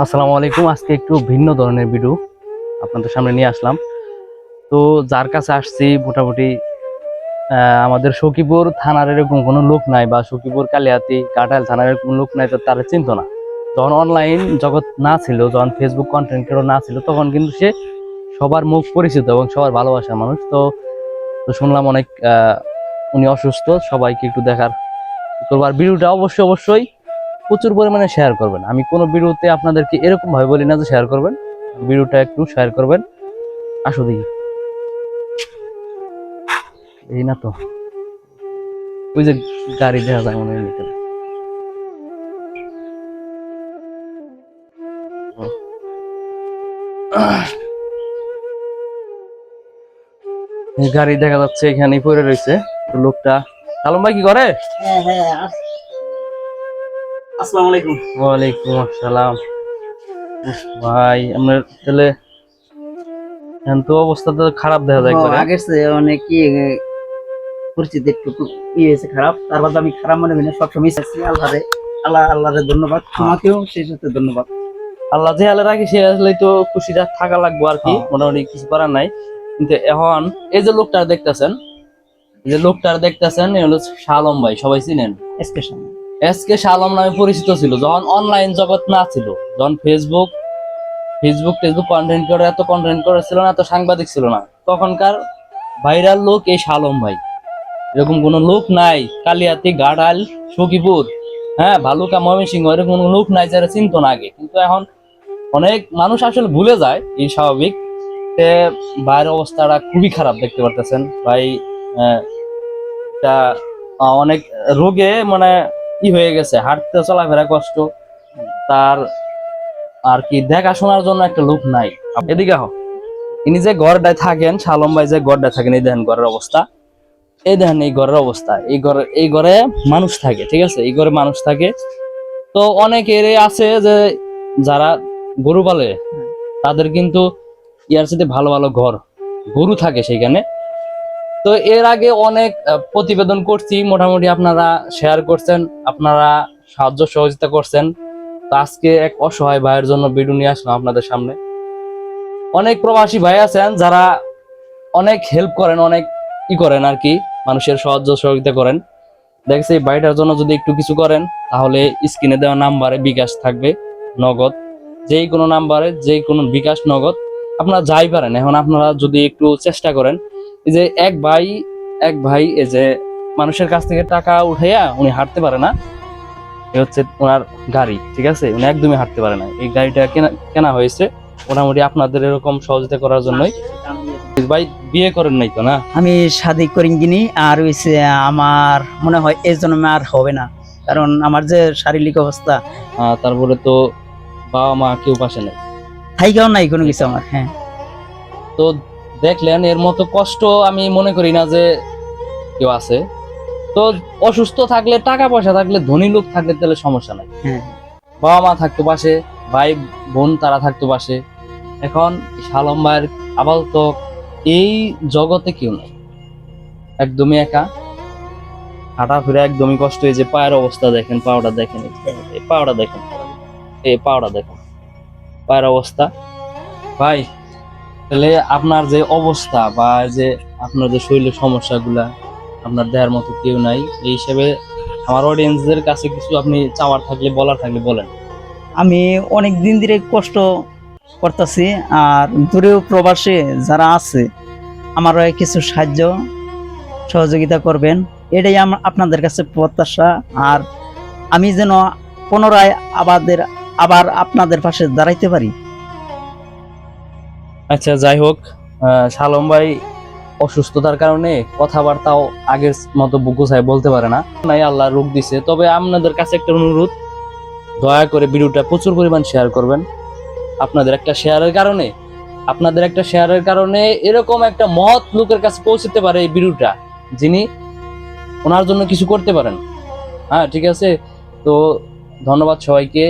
আসসালামু আলাইকুম। আজকে একটু ভিন্ন ধরনের ভিডিও আপনাদের সামনে নিয়ে আসলাম। তো যার কাছে আসছি মোটামুটি আমাদের সখীপুর থানার এরকম কোনো লোক নাই, বা সখীপুর কালিয়াতি কাটাইল থানার এরকম লোক নাই, তো তারা চিনতো না। যখন অনলাইন জগৎ না ছিল, যখন ফেসবুক কন্টেন্ট ক্রিয়েটর না ছিল, তখন কিন্তু সে সবার মুখ পরিচিত এবং সবার ভালোবাসার মানুষ। তো তো শুনলাম অনেক উনি অসুস্থ, সবাইকে একটু দেখার করবার ভিডিওটা অবশ্যই প্রচুর পরিমাণে শেয়ার করবেন। আমি কোনো ভিডিওতে আপনাদেরকে এরকম ভাবে বলি না যে শেয়ার করবেন, ভিডিওটা একটু শেয়ার করবেন। আসো দেখি, এই না তো ওই যে গাড়ি দেখা যায় মনে হয় ভিতরে। এই গাড়ি দেখা যাচ্ছে এখানে পড়ে রয়েছে। তো লোকটা সালম ভাই কি করে? হ্যাঁ হ্যাঁ আসসালামু আলাইকুম। ওয়ালাইকুম আসসালাম। ভাই আপনার তাহলে এখন তো অবস্থা তো খারাপ দেখা যায় করে। আগের চেয়ে অনেক পরিস্থিতি একটু হয়েছে খারাপ। তার বাদে আমি খারাপ মনে করি না, সবসময় চাচ্ছি আল্লাহরে ধন্যবাদ, তোমাকেও সেই সাথে ধন্যবাদ। আল্লাহ যে হালে রাখি সে আসলে তো খুশিটা থাকা লাগবো আর কি, মোটামুটি কিছু করার নাই। কিন্তু এখন এই যে লোকটা দেখতেছেন, এই হলো শালম ভাই, সবাই চিনেন। এসকে শালম নামে পরিচিত ছিল যখন অনলাইন জগৎ না ছিল, যখন ফেসবুক টেসবুক কন্টেন্ট করে এত কন্টেন্ট করে ছিল না, এত সাংবাদিক ছিল না, তখনকার ভাইরাল লোক এই শালম ভাই। এরকম কোন লোক নাই কালিয়াতি গাড়াল সখীপুর, হ্যাঁ ভালুকা ময়মনসিংহ, এরকম কোনো লোক নাই যারা চিনতো না আগে। কিন্তু এখন অনেক মানুষ আসলে ভুলে যায়, এই স্বাভাবিক। ভাইয়ের অবস্থাটা খুবই খারাপ দেখতে পারতেছেন ভাই। এটা অনেক রোগে মানে হয়ে গেছে, হাঁটতে চলাফেরা কষ্ট, তার আর কি দেখাশোনার জন্য একটা লোক নাই। এদিকে হোক, ইনি যে ঘরটায় থাকেন, শালম ভাই যে ঘরটায় থাকেন, এই দেখেন ঘরের অবস্থা, এই দেখেন এই ঘরের অবস্থা। এই ঘরে মানুষ থাকে, ঠিক আছে, এই ঘরে মানুষ থাকে। তো অনেকের আছে যে যারা গরু পালে, তাদের কিন্তু ইয়ার সাথে ভালো ভালো ঘর গরু থাকে সেখানে। তো এর আগে অনেক প্রতিবেদন করছি, মোটামুটি আপনারা শেয়ার করছেন, আপনারা সাহায্য সহযোগিতা করছেন। তো আজকে এক অসহায় ভাইয়ের জন্য ভিডিও নিয়ে আসলাম আপনাদের সামনে। অনেক প্রবাসী ভাই আছেন যারা অনেক হেল্প করেন, অনেক করেন আর কি, মানুষের সাহায্য সহযোগিতা করেন। দেখছি এই বাড়িটার জন্য যদি একটু কিছু করেন, তাহলে স্ক্রিনে দেওয়া নাম্বারে বিকাশ থাকবে, নগদ, যেই কোনো নাম্বারে, যেই কোনো বিকাশ নগদ আপনারা যাই পারেন। এখন আপনারা যদি একটু চেষ্টা করেন, এই যে এক ভাই এই যে মানুষের কাছ থেকে টাকা উঠাইয়া উনি হাঁটতে পারে না, এ হচ্ছে ওনার গাড়ি, ঠিক আছে, উনি একদমই হাঁটতে পারে না। এই গাড়িটা কেনা হয়েছে মোটামুটি আপনাদের এরকম সহযোগিতা করার জন্যই। ভাই বিয়ে করেন নাই তো? না, আমি শাদি করিনি, আর হইছে আমার মনে হয় এই জন্মে আর হবে না, কারণ আমার যে শারীরিক অবস্থা। তারপরে তো বাবা মা কেউ পাশে নেই, থাইকাও নাই কোনো কিছু আমার। হ্যাঁ, তো দেখলেন এর মতো কষ্ট আমি মনে করি না যে কেউ আছে। তো অসুস্থ থাকলে, টাকা পয়সা থাকলে, ধনী লোক থাকলে তাহলে সমস্যা নাই, বাবা মা থাকতো পাশে, ভাই বোন তারা থাকতো পাশে। এখন শালম ভাইয়ের আপাতত এই জগতে কেউ নাই, একদমই একা, হাঁটাফেরা একদমই কষ্ট। এই যে পায়ের অবস্থা দেখেন, পাওটা দেখেন, এই পাওটা দেখেন, এই পাওটা দেখেন, পায়ের অবস্থা। ভাই তাহলে আপনার যে অবস্থা, বা যে আপনার যে শরীরের সমস্যাগুলা, আপনার দেহার মতো কেউ নাই, এই হিসেবে আমার অডিয়েন্সদের কাছে কিছু আপনি চাওয়ার থাকলে, বলার থাকলে বলেন। আমি অনেক দিন ধরে কষ্ট করতেছি, আর দূরেও প্রবাসে যারা আছে আমারও কিছু সাহায্য সহযোগিতা করবেন, এটাই আপনাদের কাছে প্রত্যাশা। আর আমি যেন পুনরায় আবার আপনাদের পাশে দাঁড়াইতে পারি। আচ্ছা, যাই হোক, শালম ভাই অসুস্থতার কারণে কথাবার্তাও আগের মতো বুকুসায় বলতে পারে না, আল্লাহ রোগ দিছে। তবে আপনাদের কাছে একটা অনুরোধ, দয়া করে ভিডিওটা প্রচুর পরিমাণ শেয়ার করবেন। আপনাদের একটা শেয়ারের কারণে এরকম একটা মহৎ লোকের কাছে পৌঁছতে পারে এই ভিডিওটা, যিনি ওনার জন্য কিছু করতে পারেন। হ্যাঁ, ঠিক আছে। তো ধন্যবাদ সবাইকে।